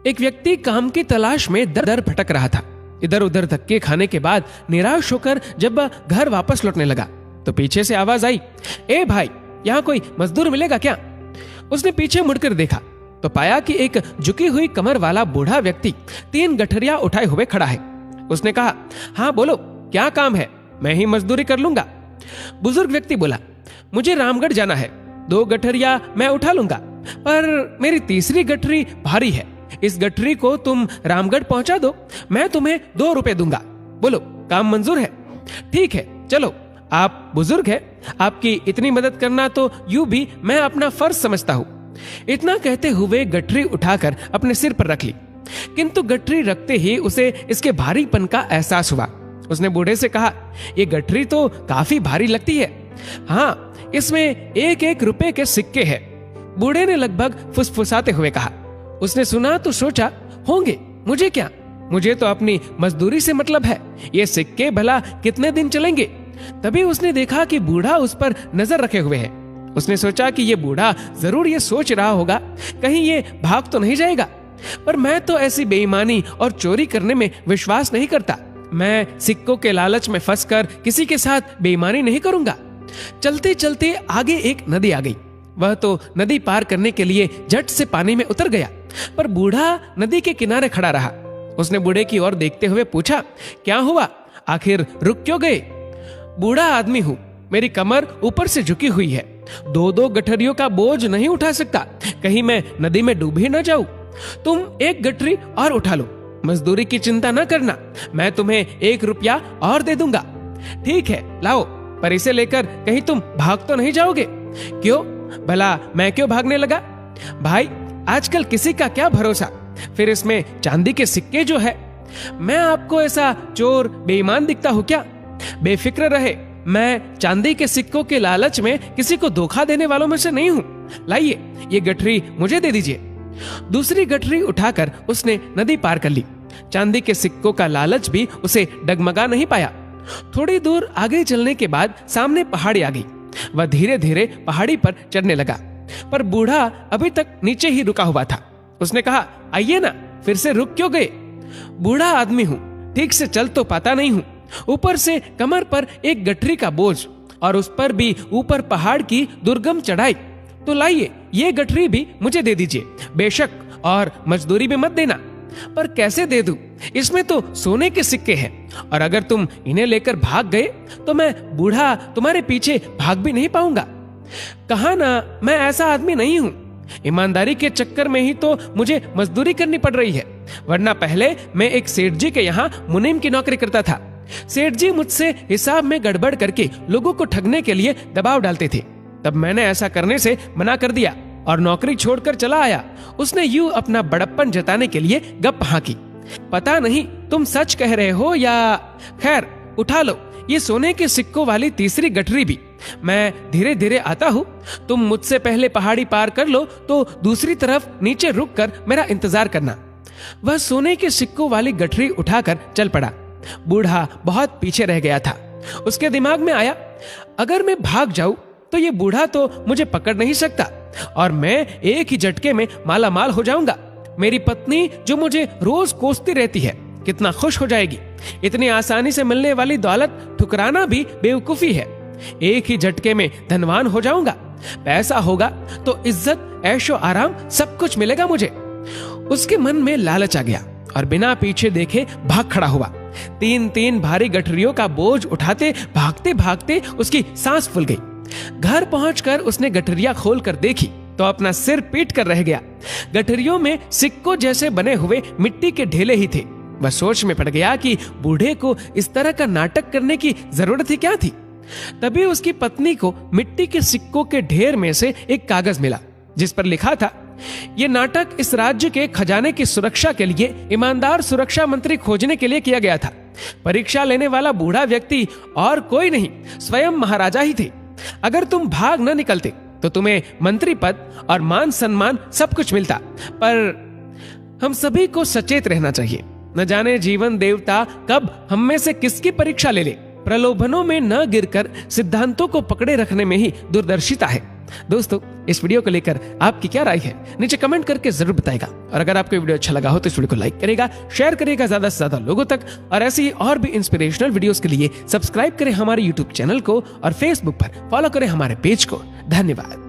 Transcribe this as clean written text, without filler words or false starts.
एक व्यक्ति काम की तलाश में दर दर भटक रहा था। इधर उधर धक्के खाने के बाद निराश होकर जब वह घर वापस लौटने लगा तो पीछे से आवाज आई, ए भाई, यहाँ कोई मजदूर मिलेगा क्या? उसने पीछे मुड़कर देखा तो पाया कि एक झुकी हुई कमर वाला बूढ़ा व्यक्ति 3 गठरिया उठाए हुए खड़ा है। उसने कहा, हाँ बोलो, क्या काम है? मैं ही मजदूरी कर लूंगा। बुजुर्ग व्यक्ति बोला, मुझे रामगढ़ जाना है, 2 गठरिया मैं उठा लूंगा, पर मेरी तीसरी गठरी भारी है। इस गठरी को तुम रामगढ़ पहुंचा दो, मैं तुम्हें 2 रुपए दूंगा। बोलो, काम मंजूर है? ठीक है, चलो। आप बुजुर्ग हैं, आपकी इतनी मदद करना तो यूं भी मैं अपना फर्ज समझता हूं। इतना कहते हुए गठरी उठाकर अपने सिर पर रख ली, किंतु गठरी रखते ही उसे इसके भारीपन का एहसास हुआ। उसने बूढ़े से कहा, ये गठरी तो काफी भारी लगती है। हाँ, इसमें 1-1 रुपए के सिक्के हैं। बूढ़े ने लगभग फुसफुसाते हुए कहा। उसने सुना तो सोचा, होंगे, मुझे क्या, मुझे तो अपनी मजदूरी से मतलब है। ये सिक्के भला कितने दिन चलेंगे? तभी उसने देखा कि बूढ़ा उस पर नजर रखे हुए है। उसने सोचा कि ये बूढ़ा जरूर ये सोच रहा होगा, कहीं ये भाग तो नहीं जाएगा। पर मैं तो ऐसी बेईमानी और चोरी करने में विश्वास नहीं करता। मैं सिक्कों के लालच में फंसकर किसी के साथ बेईमानी नहीं करूंगा। चलते चलते आगे एक नदी आ गई। वह तो नदी पार करने के लिए झट से पानी में उतर गया, पर बूढ़ा नदी के किनारे खड़ा रहा। उसने बूढ़े की ओर देखते हुए पूछा, क्या हुआ? आखिर रुक क्यों गए? बूढ़ा आदमी हूं, मेरी कमर ऊपर से झुकी हुई है, 2-2 गठरियों का बोझ नहीं उठा सकता, कहीं मैं नदी में डूब ही न जाऊं। तुम 1 गठरी और उठा लो, मजदूरी की चिंता न करना, मैं तुम्हें 1 रुपया और दे दूंगा। ठीक है, लाओ, पर इसे लेकर कहीं तुम भाग तो नहीं जाओगे? क्यों भला, मैं क्यों भागने लगा? भाई, आजकल किसी का क्या भरोसा, फिर इसमें चांदी के सिक्के जो है। मैं आपको ऐसा चोर बेईमान दिखता हूं क्या? बेफिक्र रहे, मैं चांदी के सिक्कों के लालच में किसी को धोखा देने वालों में से नहीं हूं। लाइए, ये गठरी मुझे दे दीजिए। दूसरी गठरी उठाकर उसने नदी पार कर ली। चांदी के सिक्कों का लालच भी उसे डगमगा नहीं पाया। थोड़ी दूर आगे चलने के बाद सामने पहाड़ी आ गई। वह धीरे धीरे पहाड़ी पर चढ़ने लगा, पर बूढ़ा अभी तक नीचे ही रुका हुआ था। उसने कहा, आइए ना, फिर से रुक क्यों गए? बूढ़ा आदमी हूं, ठीक से चल तो पाता नहीं हूं, ऊपर से कमर पर 1 गठरी का बोझ और उस पर भी ऊपर पहाड़ की दुर्गम चढ़ाई। तो लाइए, ये गठरी भी मुझे दे दीजिए, बेशक, और मजदूरी भी मत देना। पर कैसे दे दूं? इसमें तो सोने के सिक्के हैं, और अगर तुम इन्हें लेकर भाग गए तो मैं बूढ़ा तुम्हारे पीछे भाग भी नहीं पाऊंगा। कहा ना, मैं ऐसा आदमी नहीं हूं। ईमानदारी के चक्कर में ही तो मुझे मजदूरी करनी पड़ रही है, वरना पहले मैं एक सेठ जी के यहाँ मुनीम की नौकरी करता था। सेठ जी मुझसे हिसाब में गड़बड़ करके लोगों को ठगने के लिए दबाव डालते थे। तब मैंने ऐसा करने से मना कर दिया और नौकरी छोड़कर चला आया। उसने यूं अपना बड़प्पन जताने के लिए गप हाँकी। पता नहीं तुम सच कह रहे हो या, खैर उठा लो ये सोने के सिक्कों वाली तीसरी गठरी भी। मैं धीरे धीरे आता हूँ, तुम मुझसे पहले पहाड़ी पार कर लो तो दूसरी तरफ नीचे रुक कर मेरा इंतजार करना। वह सोने के सिक्कों वाली गठरी उठाकर चल पड़ा। बूढ़ा बहुत पीछे रह गया था। उसके दिमाग में आया, अगर मैं भाग जाऊं तो ये बूढ़ा तो मुझे पकड़ नहीं सकता और मैं एक ही झटके में माला माल हो जाऊंगा। मेरी पत्नी जो मुझे रोज कोसती रहती है, कितना खुश हो जाएगी। इतनी आसानी से मिलने वाली दौलत ठुकराना भी बेवकूफी है। एक ही झटके में धनवान हो जाऊंगा। पैसा होगा तो इज्जत, ऐशो आराम सब कुछ मिलेगा मुझे। उसके मन में लालच आ गया और बिना पीछे देखे भाग खड़ा हुआ। 3-3 भारी गठरियों का बोझ उठाते भागते भागते उसकी सांस फूल गई। घर पहुंचकर उसने गठरियां खोलकर देखी तो अपना सिर पीट कर रह गया। गठरियों में सिक्कों जैसे बने हुए मिट्टी के ढेले ही थे। वह सोच में पड़ गया कि बूढ़े को इस तरह का नाटक करने की जरूरत ही क्या थी। तभी उसकी पत्नी को मिट्टी के सिक्कों के ढेर में से एक कागज मिला जिस पर लिखा था, यह नाटक इस राज्य के खजाने की सुरक्षा के लिए ईमानदार सुरक्षा मंत्री खोजने के लिए किया गया था। परीक्षा लेने वाला बूढ़ा व्यक्ति और कोई नहीं, स्वयं महाराजा ही थे। अगर तुम भाग न निकलते तो तुम्हें मंत्री पद और मान सम्मान सब कुछ मिलता। पर हम सभी को सचेत रहना चाहिए। न जाने जीवन देवता कब हम में से किसकी परीक्षा ले ले। प्रलोभनों में न गिरकर सिद्धांतों को पकड़े रखने में ही दूरदर्शिता है। दोस्तों, इस वीडियो को लेकर आपकी क्या राय है नीचे कमेंट करके जरूर बताएगा। और अगर आपको वीडियो अच्छा लगा हो तो इस वीडियो को लाइक करेगा, शेयर करेगा ज्यादा से ज्यादा लोगों तक। और ऐसी और भी इंस्पिरेशनल वीडियोस के लिए सब्सक्राइब करें हमारे यूट्यूब चैनल को और फेसबुक पर फॉलो करें हमारे पेज को। धन्यवाद।